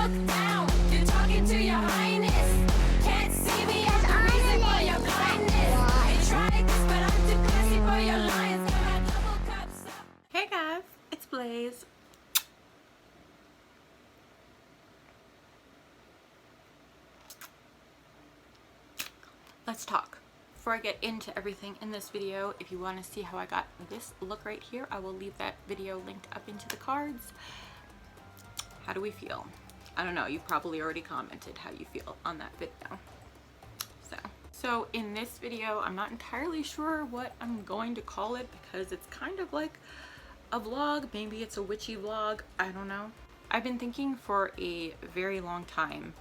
look down. You're talking to your highness. Can't see me as the reason for your blindness. I tried this, but I'm too classy for your lions. Got my double cups up. Hey guys, it's Blaze. Let's talk. Before I get into everything in this video, if you want to see how I got this look right here, I will leave that video linked up into the cards. How do we feel? I don't know, you probably already commented how you feel on that video. So in this video, I'm not entirely sure what I'm going to call it because it's kind of like a vlog. Maybe it's a witchy vlog. I don't know. I've been thinking for a very long time,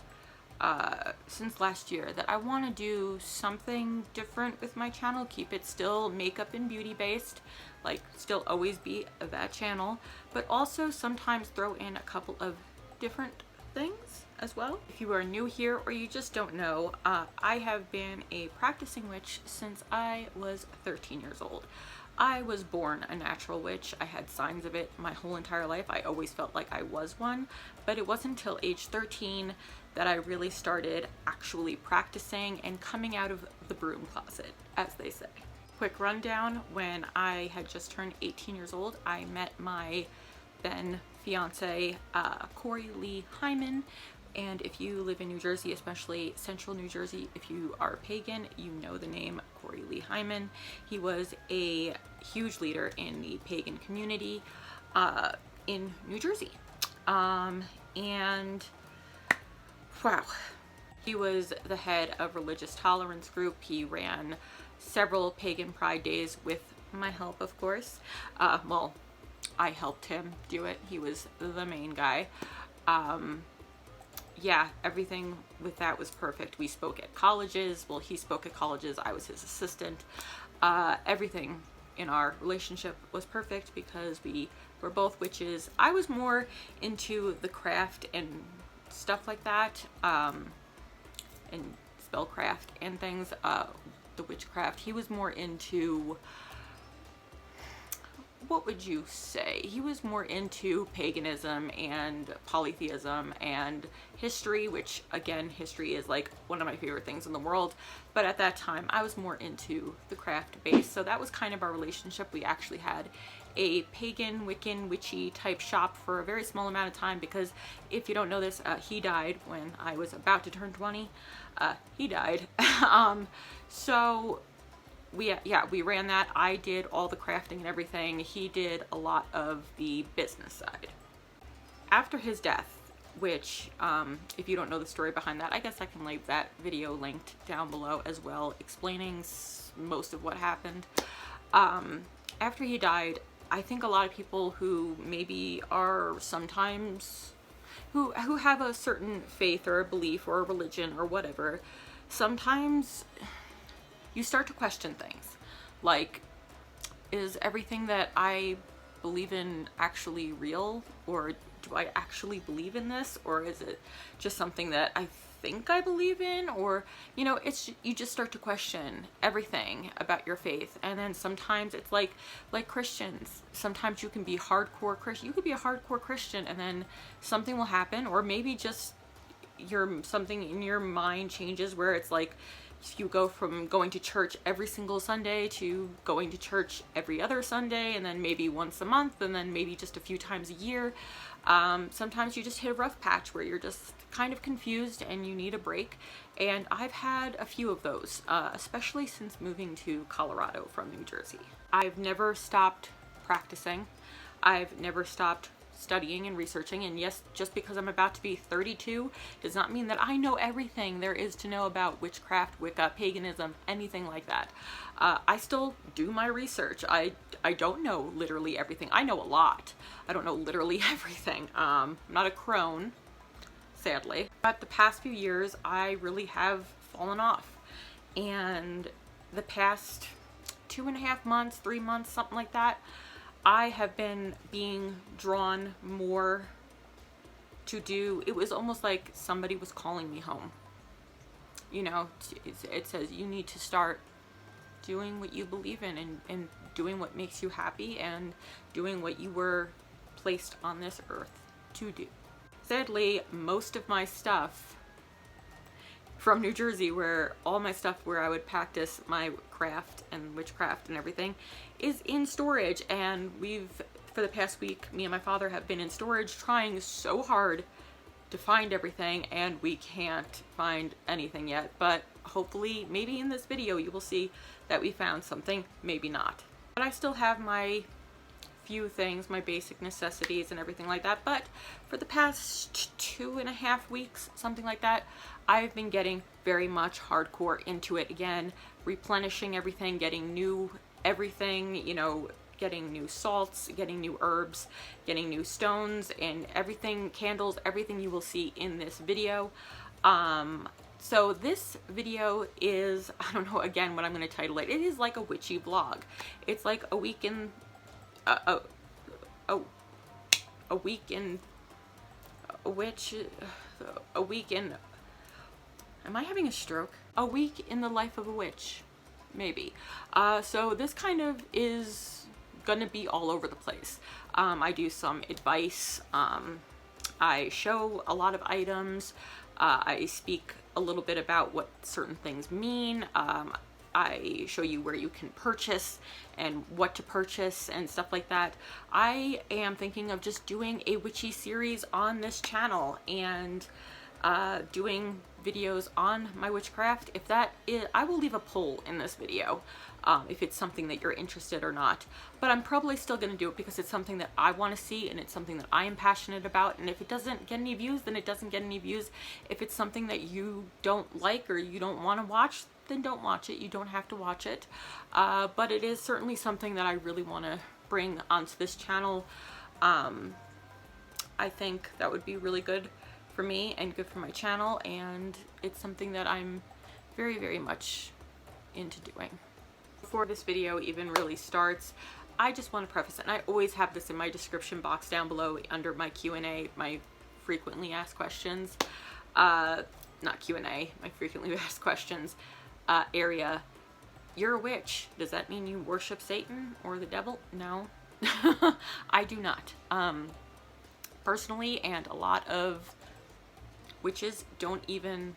since last year, that I want to do something different with my channel. Keep it still makeup and beauty based, like still always be that channel, but also sometimes throw in a couple of different things as well. If you are new here or you just don't know, I have been a practicing witch since I was 13 years old. I was born a natural witch. I had signs of it my whole entire life. I always felt like I was one, but it wasn't until age 13 that I really started actually practicing and coming out of the broom closet, as they say. Quick rundown: when I had just turned 18 years old, I met my then fiance, Corey Lee Hyman. And if you live in New Jersey, especially central New Jersey, if you are pagan, you know the name Corey Lee Hyman. He was a huge leader in the pagan community in New Jersey. And wow, he was the head of religious tolerance group. He ran several pagan pride days with my help, of course. Well, I helped him do it. He was the main guy. Yeah, everything with that was perfect. We spoke at colleges. Well, he spoke at colleges. I was his assistant. Everything in our relationship was perfect because we were both witches. I was more into the craft and stuff like that, and spellcraft and things, the witchcraft. He was more into, what would you say? He was more into paganism and polytheism and history, which again, history is like one of my favorite things in the world. But at that time, I was more into the craft base. So that was kind of our relationship. We actually had a pagan, Wiccan, witchy type shop for a very small amount of time because if you don't know this, he died when I was about to turn 20. He died. So we ran that. I did all the crafting and everything. He did a lot of the business side. After his death, which if you don't know the story behind that, I guess I can leave that video linked down below as well, explaining most of what happened. After he died, I think a lot of people who maybe are sometimes who have a certain faith or a belief or a religion or whatever, sometimes you start to question things like, is everything that I believe in actually real, or do I actually believe in this, or is it just something that I think I believe in? Or, you know, it's, you just start to question everything about your faith. And then sometimes it's like Christians, sometimes you can be hardcore Christian, you could be a hardcore Christian and then something will happen, or maybe just something in your mind changes where it's like you go from going to church every single Sunday to going to church every other Sunday, and then maybe once a month, and then maybe just a few times a year. Sometimes you just hit a rough patch where you're just kind of confused and you need a break. And I've had a few of those, especially since moving to Colorado from New Jersey. I've never stopped practicing. I've never stopped studying and researching, and yes, just because I'm about to be 32 does not mean that I know everything there is to know about witchcraft, Wicca, paganism, anything like that. I still do my research. I don't know literally everything. I know a lot. I don't know literally everything. I'm not a crone, sadly. But the past few years, I really have fallen off, and the past 2.5 months, 3 months, something like that, I have been being drawn more to do, it was almost like somebody was calling me home. You know, it says you need to start doing what you believe in and doing what makes you happy and doing what you were placed on this earth to do. Sadly, most of my stuff from New Jersey, where all my stuff where I would practice my craft and witchcraft and everything, is in storage. And for the past week, me and my father have been in storage trying so hard to find everything, and we can't find anything yet. But hopefully, maybe in this video, you will see that we found something, maybe not. But I still have my few things, my basic necessities and everything like that. But for the past 2.5 weeks, something like that, I've been getting very much hardcore into it again, replenishing everything, getting new everything, you know, getting new salts, getting new herbs, getting new stones, and everything, candles, everything you will see in this video. So this video is, I don't know again what I'm going to title it. It is like a witchy vlog. It's like a week in a week in a witch, a week in, am I having a stroke? A week in the life of a witch, maybe. So this kind of is gonna be all over the place. I do some advice, I show a lot of items, I speak a little bit about what certain things mean, I show you where you can purchase and what to purchase and stuff like that. I am thinking of just doing a witchy series on this channel and doing videos on my witchcraft. If that is, I will leave a poll in this video if it's something that you're interested or not. But I'm probably still going to do it because it's something that I want to see and it's something that I am passionate about. And if it doesn't get any views, then it doesn't get any views. If it's something that you don't like or you don't want to watch, then don't watch it. You don't have to watch it. But it is certainly something that I really want to bring onto this channel. I think that would be really good for me and good for my channel, and it's something that I'm very, very much into doing. Before this video even really starts, I just want to preface it, and I always have this in my description box down below under my Q&A, my frequently asked questions, not Q&A, my frequently asked questions area. You're a witch. Does that mean you worship Satan or the devil? No, I do not. Personally, and a lot of witches don't even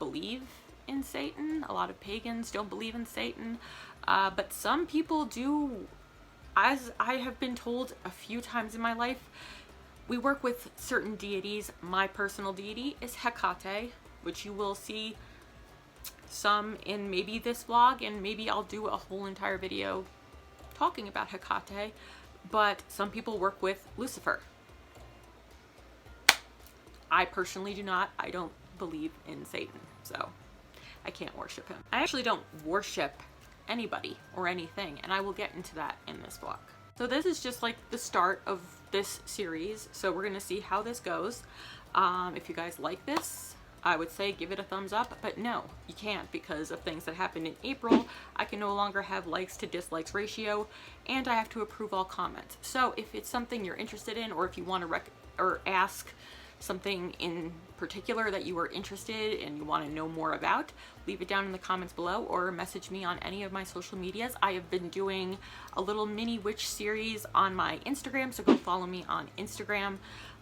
believe in Satan. A lot of pagans don't believe in Satan. But some people do. As I have been told a few times in my life, we work with certain deities. My personal deity is Hecate, which you will see some in maybe this vlog, and maybe I'll do a whole entire video talking about Hecate. But some people work with Lucifer. I personally do not. I don't believe in Satan, so I can't worship him. I actually don't worship anybody or anything, and I will get into that in this vlog. So this is just like the start of this series, so we're gonna see how this goes. If you guys like this, I would say give it a thumbs up, but no, you can't because of things that happened in April. I can no longer have likes to dislikes ratio, and I have to approve all comments. So if it's something you're interested in, or if you want to ask something in particular that you are interested and you want to know more about, leave it down in the comments below or message me on any of my social medias. I have been doing a little mini witch series on my Instagram, so go follow me on Instagram.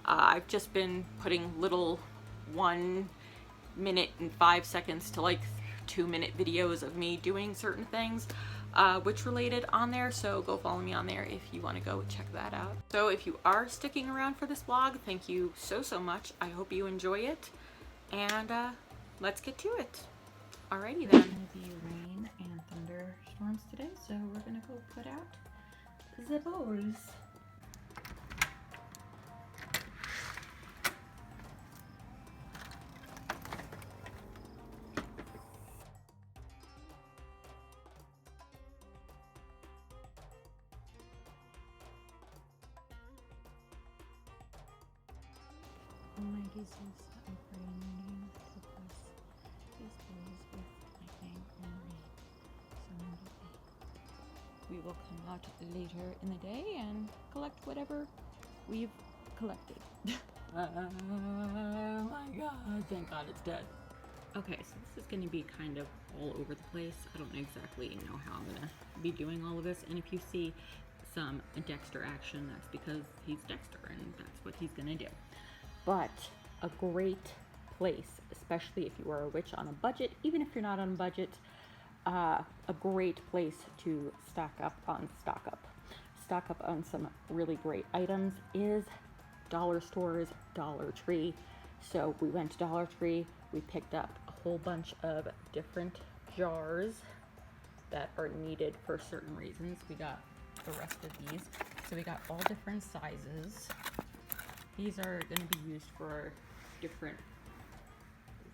I've just been putting little 1 minute and 5 seconds to like 2-minute videos of me doing certain things witch related on there, so go follow me on there if you want to go check that out. So if you are sticking around for this vlog, thank you so much. I hope you enjoy it, and let's get to it. Alrighty then. There's going to be rain and thunderstorms today, so we're going to go put out the bowls. My Jesus, I'm praying in your name to bless these bowls with lightning and rain. Surround me. We will come out later in the day and collect whatever we've collected. Oh my god, thank god it's dead. Okay, so this is going to be kind of all over the place. I don't exactly know how I'm going to be doing all of this, and if you see some Dexter action, that's because he's Dexter and that's what he's going to do. but a great place, especially if you are a witch on a budget, even if you're not on a budget, a great place to stock up on some really great items is dollar stores, Dollar Tree. So we went to Dollar Tree, we picked up a whole bunch of different jars that are needed for certain reasons. We got the rest of these. So we got all different sizes. These are going to be used for different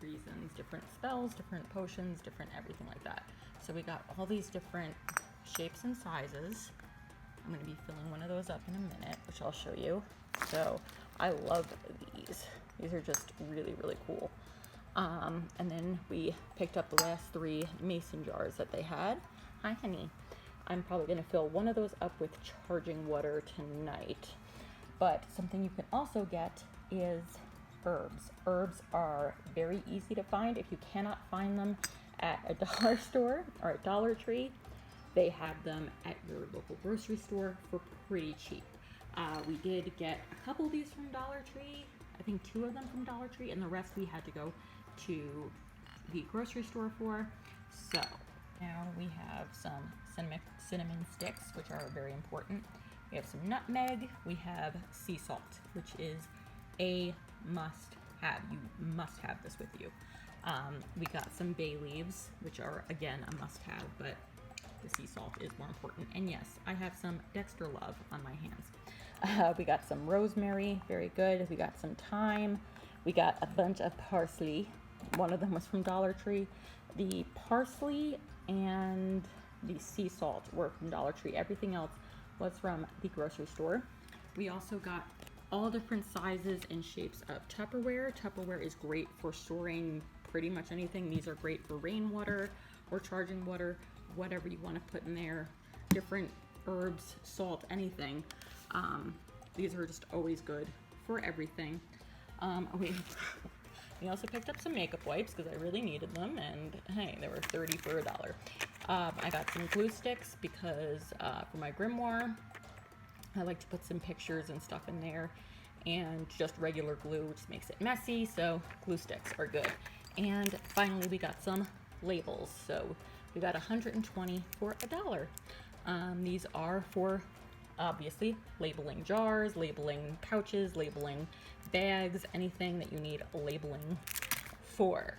reasons, different spells, different potions, different everything like that. So we got all these different shapes and sizes. I'm going to be filling one of those up in a minute, which I'll show you. So I love these. These are just really, really cool. And then we picked up the last 3 mason jars that they had. Hi, honey. I'm probably going to fill one of those up with charging water tonight. But something you can also get is herbs. Herbs are very easy to find. If you cannot find them at a dollar store or at Dollar Tree, they have them at your local grocery store for pretty cheap. We did get a couple of these from Dollar Tree. I think 2 of them from Dollar Tree, and the rest we had to go to the grocery store for. So now we have some cinnamon sticks, which are very important. We have some nutmeg. We have sea salt, which is a must have. You must have this with you. We got some bay leaves, which are again a must have, but the sea salt is more important. And yes, I have some Dexter Love on my hands. We got some rosemary, very good. We got some thyme. We got a bunch of parsley. One of them was from Dollar Tree. The parsley and the sea salt were from Dollar Tree. Everything else was from the grocery store. We also got all different sizes and shapes of Tupperware. Tupperware is great for storing pretty much anything. These are great for rainwater or charging water, whatever you want to put in there. Different herbs, salt, anything. These are just always good for everything. We also picked up some makeup wipes because I really needed them, and hey, they were 30 for $1. I got some glue sticks because for my grimoire, I like to put some pictures and stuff in there, and just regular glue just makes it messy, so glue sticks are good. And finally, we got some labels. So we got 120 for $1. These are for obviously labeling jars, labeling pouches, labeling bags, anything that you need labeling for.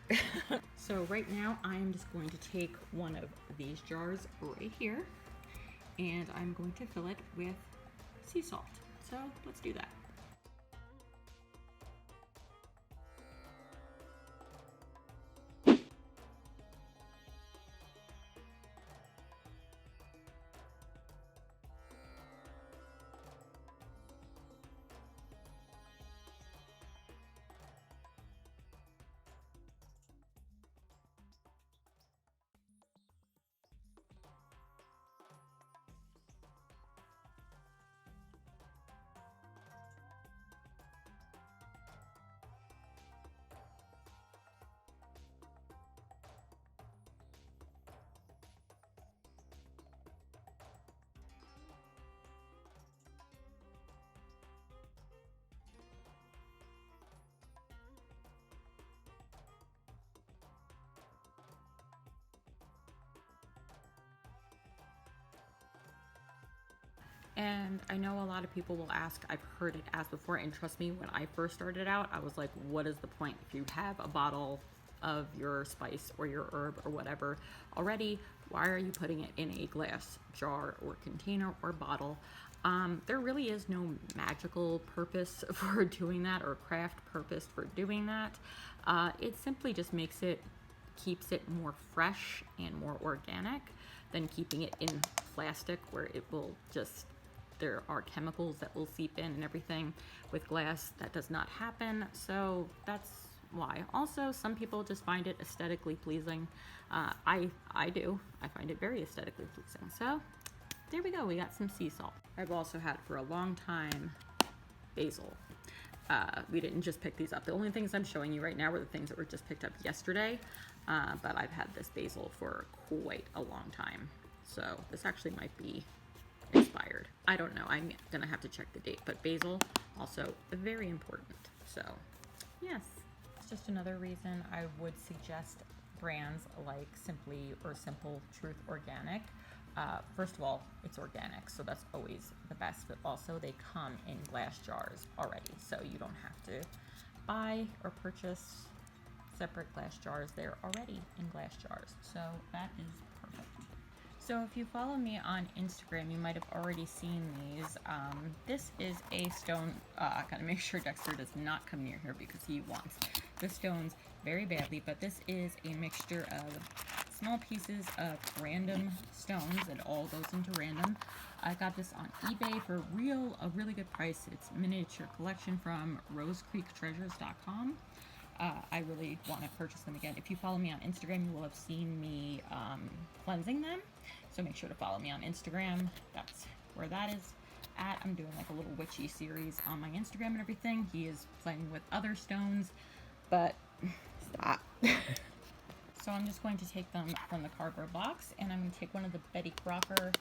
So right now I'm just going to take one of these jars right here, and I'm going to fill it with sea salt. So let's do that. And I know a lot of people will ask, I've heard it asked before, and trust me, when I first started out, I was like, what is the point? If you have a bottle of your spice or your herb or whatever already, why are you putting it in a glass jar or container or bottle? There really is no magical purpose for doing that, or craft purpose for doing that. It simply just keeps it more fresh and more organic than keeping it in plastic, where it will just, there are chemicals that will seep in and everything. With glass, that does not happen, so that's why. Also, some people just find it aesthetically pleasing. I do. I find it very aesthetically pleasing. So there we go. We got some sea salt. I've also had for a long time basil. We didn't just pick these up. The only things I'm showing you right now were the things that were just picked up yesterday, but I've had this basil for quite a long time. So this actually might be expired. I don't know. I'm gonna have to check the date, but basil, also very important. So yes, it's just another reason I would suggest brands like Simply or Simple Truth Organic. First of all, it's organic, so that's always the best, but also they come in glass jars already, so you don't have to buy or purchase separate glass jars. They're already in glass jars, so that is perfect. So if you follow me on Instagram, you might have already seen these. This is a stone. I gotta make sure Dexter does not come near here because he wants the stones very badly, but this is a mixture of small pieces of random stones. It all goes into random. I got this on eBay for a really good price. It's miniature collection from rosecreektreasures.com. I really want to purchase them again. If you follow me on Instagram, you will have seen me cleansing them. So make sure to follow me on Instagram. That's where that is at. I'm doing like a little witchy series on my Instagram and everything. He is playing with other stones, but stop. So I'm just going to take them from the cardboard box, and I'm going to take one of the Betty Crocker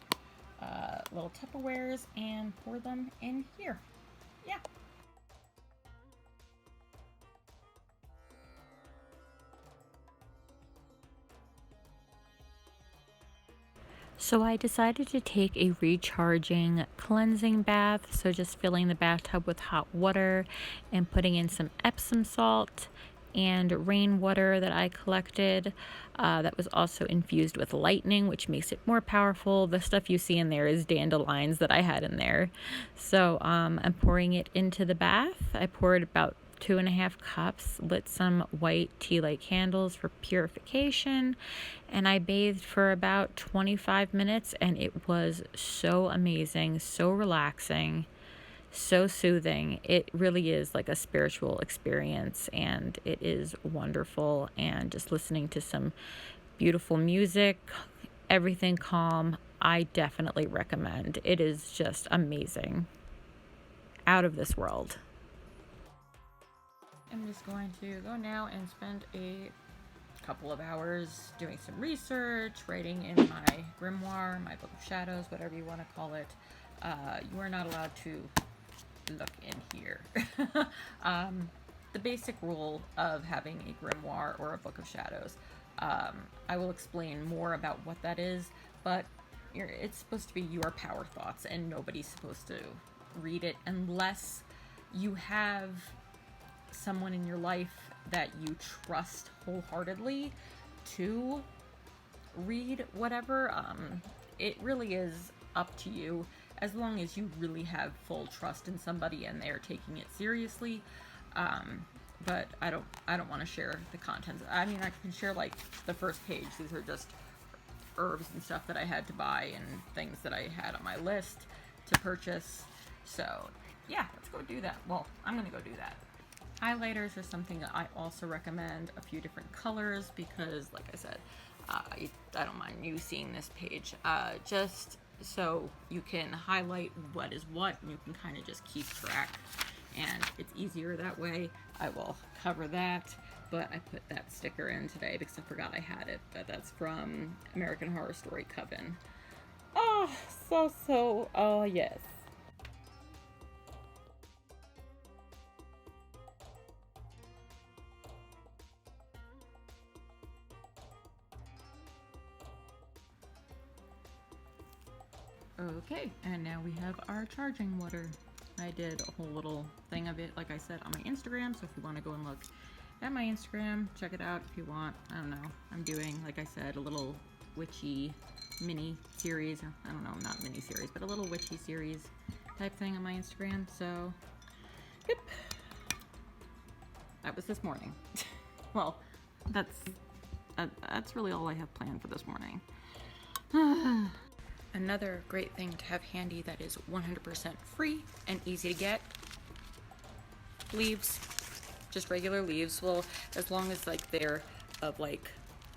little Tupperwares and pour them in here. Yeah. So I decided to take a recharging cleansing bath. So just filling the bathtub with hot water and putting in some Epsom salt and rainwater that I collected that was also infused with lightning, which makes it more powerful. The stuff you see in there is dandelions that I had in there. So I'm pouring it into the bath. I poured about 2.5 cups, lit some white tea light candles for purification, and I bathed for about 25 minutes, and it was so amazing, so relaxing, so soothing. It really is like a spiritual experience, and it is wonderful. And just listening to some beautiful music, everything calm, I definitely recommend. It is just amazing. Out of this world. I'm just going to go now and spend a couple of hours doing some research, writing in my grimoire, my book of shadows, whatever you want to call it. You are not allowed to look in here. The basic rule of having a grimoire or a book of shadows. I will explain more about what that is, but it's supposed to be your power thoughts, and nobody's supposed to read it unless you have someone in your life that you trust wholeheartedly to read whatever. It really is up to you, as long as you really have full trust in somebody and they're taking it seriously. But I don't want to share the contents. I mean, I can share like the first page. These are just herbs and stuff that I had to buy and things that I had on my list to purchase. So yeah, let's go do that. Well, I'm gonna go do that. Highlighters are something that I also recommend, a few different colors, because like I said, I don't mind you seeing this page, just so you can highlight what is what, and you can kind of just keep track, and it's easier that way. I will cover that, but I put that sticker in today because I forgot I had it, but that's from American Horror Story Coven. Oh, oh yes. Okay, and now we have our charging water. I did a whole little thing of it, like I said, on my Instagram, so if you want to go and look at my Instagram, check it out if you want. I don't know, I'm doing, like I said, a little witchy mini series, I don't know, not mini series, but a little witchy series type thing on my Instagram, so, yep. That was this morning. Well, that's really all I have planned for this morning. Another great thing to have handy that is 100% free and easy to get, leaves, just regular leaves. Well, as long as like they're of like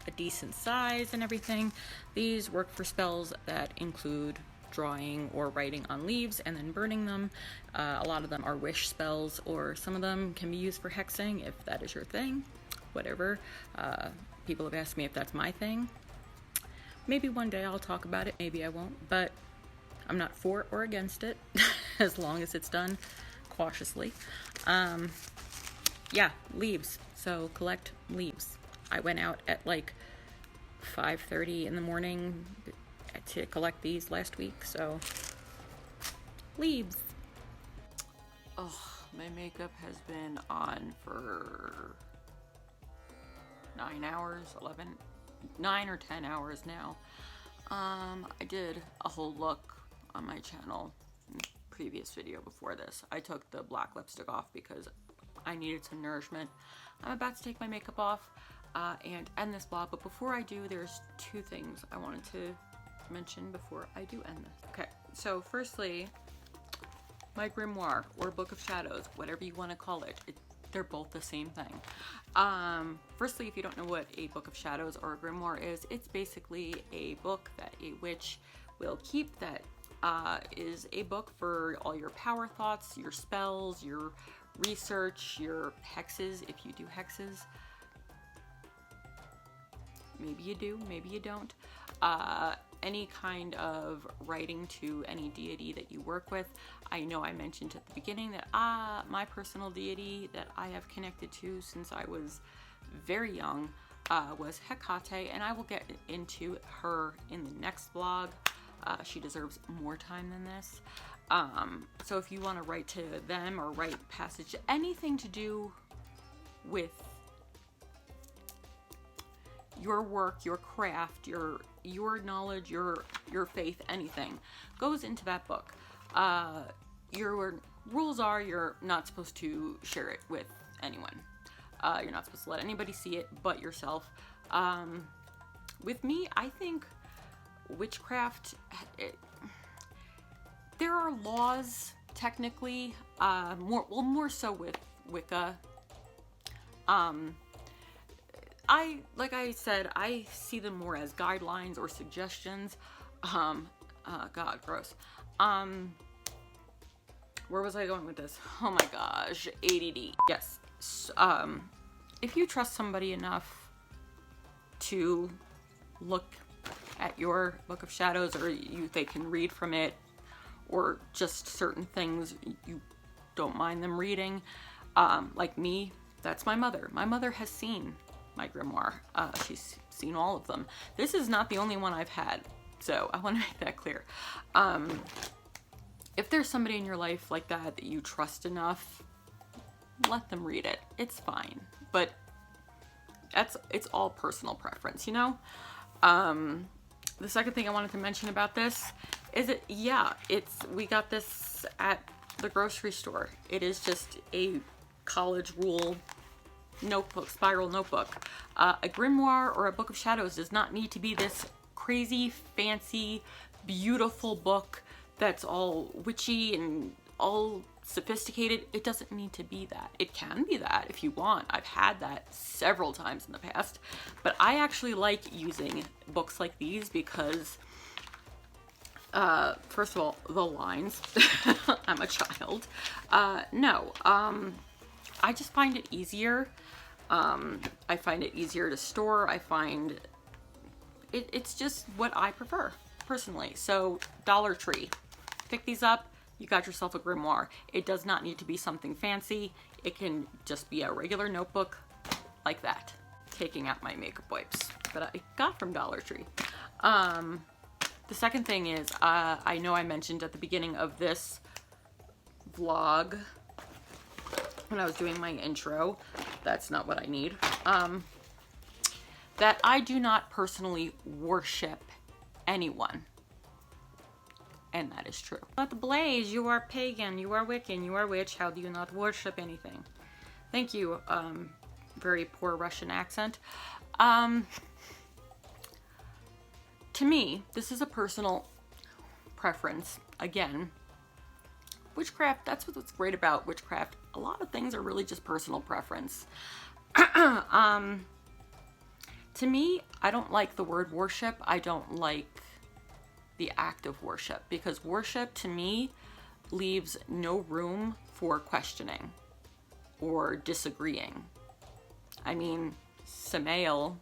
a decent size and everything. These work for spells that include drawing or writing on leaves and then burning them. A lot of them are wish spells, or some of them can be used for hexing if that is your thing, whatever. People have asked me if that's my thing. Maybe one day I'll talk about it, maybe I won't, but I'm not for or against it, as long as it's done cautiously. yeah, leaves. So collect leaves. I went out at like 5:30 in the morning to collect these last week, so leaves. Oh, my makeup has been on for 9 hours, 9 or 10 hours now. I did a whole look on my channel in the previous video before this. I took the black lipstick off because I needed some nourishment. I'm about to take my makeup off and end this vlog, but before I do, there's 2 things I wanted to mention before I do end this. Okay, so firstly, my grimoire or book of shadows, whatever you want to call it, they're both the same thing. Firstly, if you don't know what a book of shadows or a grimoire is, it's basically a book that a witch will keep that is a book for all your power thoughts, your spells, your research, your hexes, if you do hexes. Maybe you do, maybe you don't. Any kind of writing to any deity that you work with. I know I mentioned at the beginning that my personal deity that I have connected to since I was very young was Hecate, and I will get into her in the next vlog. She deserves more time than this. So if you want to write to them or write passage, anything to do with your work, your craft, your knowledge, your faith, anything goes into that book. Your rules are you're not supposed to share it with anyone. You're not supposed to let anybody see it but yourself. With me, I think witchcraft, there are laws technically, more so with Wicca. Like I said, I see them more as guidelines or suggestions. God, gross. Where was I going with this? Oh my gosh, ADD. Yes. If you trust somebody enough to look at your book of shadows, or they can read from it, or just certain things you don't mind them reading, like me, that's my mother. My mother has seen my grimoire. She's seen all of them. This is not the only one I've had, so I want to make that clear. If there's somebody in your life like that you trust enough, let them read it. It's fine, but it's all personal preference, you know? The second thing I wanted to mention about this is we got this at the grocery store. It is just a college rule notebook, spiral notebook. A grimoire or a book of shadows does not need to be this crazy, fancy, beautiful book that's all witchy and all sophisticated. It doesn't need to be that. It can be that if you want. I've had that several times in the past, but I actually like using books like these because first of all, the lines. I'm a child. I just find it easier. I find it easier to store. I find it's just what I prefer personally. So Dollar Tree, pick these up. You got yourself a grimoire. It does not need to be something fancy. It can just be a regular notebook like that. Taking out my makeup wipes that I got from Dollar Tree. The second thing is, I know I mentioned at the beginning of this vlog when I was doing my intro, that's not what I need, that I do not personally worship anyone. And that is true. But BLAIZE, you are pagan, you are Wiccan, you are witch. How do you not worship anything? Thank you. Very poor Russian accent. To me, this is a personal preference. Again, witchcraft, that's what's great about witchcraft. A lot of things are really just personal preference. To me, I don't like the word worship. I don't like the act of worship, because worship to me leaves no room for questioning or disagreeing. I mean, Samael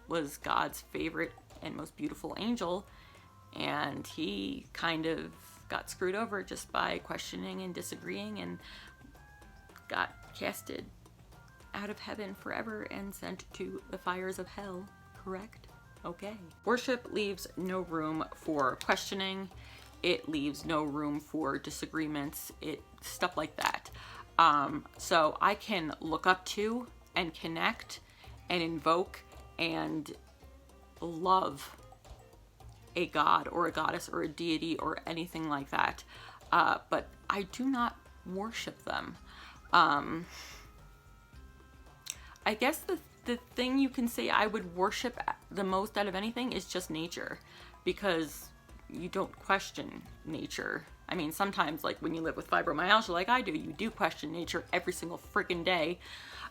was God's favorite and most beautiful angel, and he kind of got screwed over just by questioning and disagreeing and got casted out of heaven forever and sent to the fires of hell, correct? Okay. Worship leaves no room for questioning. It leaves no room for disagreements. Stuff like that. So I can look up to and connect and invoke and love a god or a goddess or a deity or anything like that. But I do not worship them. I guess the thing you can say I would worship the most out of anything is just nature, because you don't question nature. I mean, sometimes, like when you live with fibromyalgia like I do, you do question nature every single freaking day.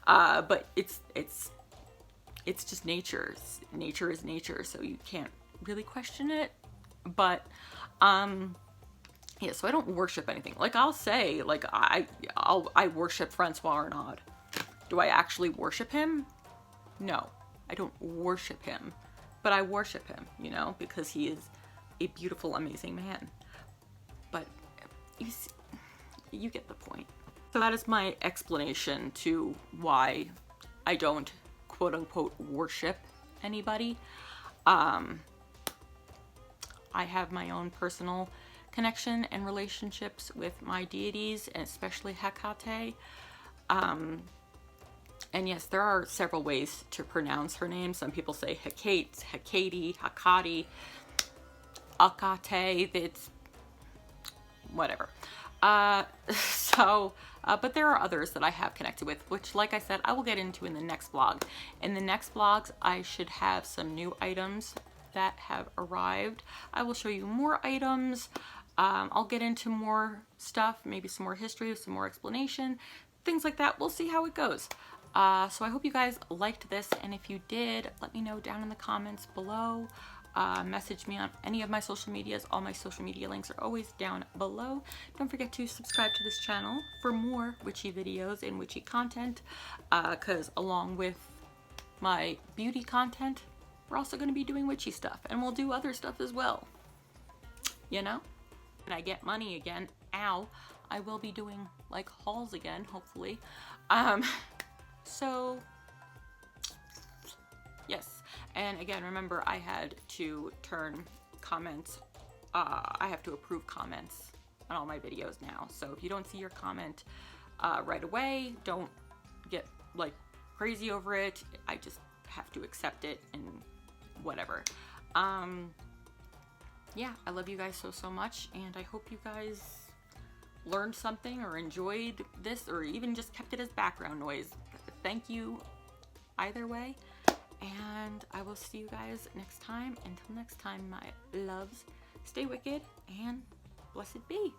But it's just nature. Nature is nature, so you can't really question it. But yeah, so I don't worship anything. Like I'll say, like I worship Francois Arnaud. Do I actually worship him? No, I don't worship him, but I worship him, you know, because he is a beautiful, amazing man. But you get the point. So that is my explanation to why I don't quote unquote worship anybody. I have my own personal connection and relationships with my deities, and especially Hecate. And yes, there are several ways to pronounce her name. Some people say Hecate, Hecate, Hecate, Akate, it's whatever. But there are others that I have connected with, which, like I said, I will get into in the next vlog. In the next vlogs, I should have some new items that have arrived. I will show you more items. I'll get into more stuff, maybe some more history, some more explanation, things like that. We'll see how it goes. So I hope you guys liked this, and if you did, let me know down in the comments below. Message me on any of my social medias. All my social media links are always down below. Don't forget to subscribe to this channel for more witchy videos and witchy content, because along with my beauty content, we're also going to be doing witchy stuff, and we'll do other stuff as well, you know? And I get money again, ow, I will be doing like hauls again, hopefully. So yes, and again, remember, I had to turn comments, I have to approve comments on all my videos now. So if you don't see your comment right away, don't get like crazy over it. I just have to accept it and whatever. Yeah, I love you guys so much, and I hope you guys learned something or enjoyed this, or even just kept it as background noise. Thank you either way, and I will see you guys next time. Until next time, my loves, stay wicked and blessed be.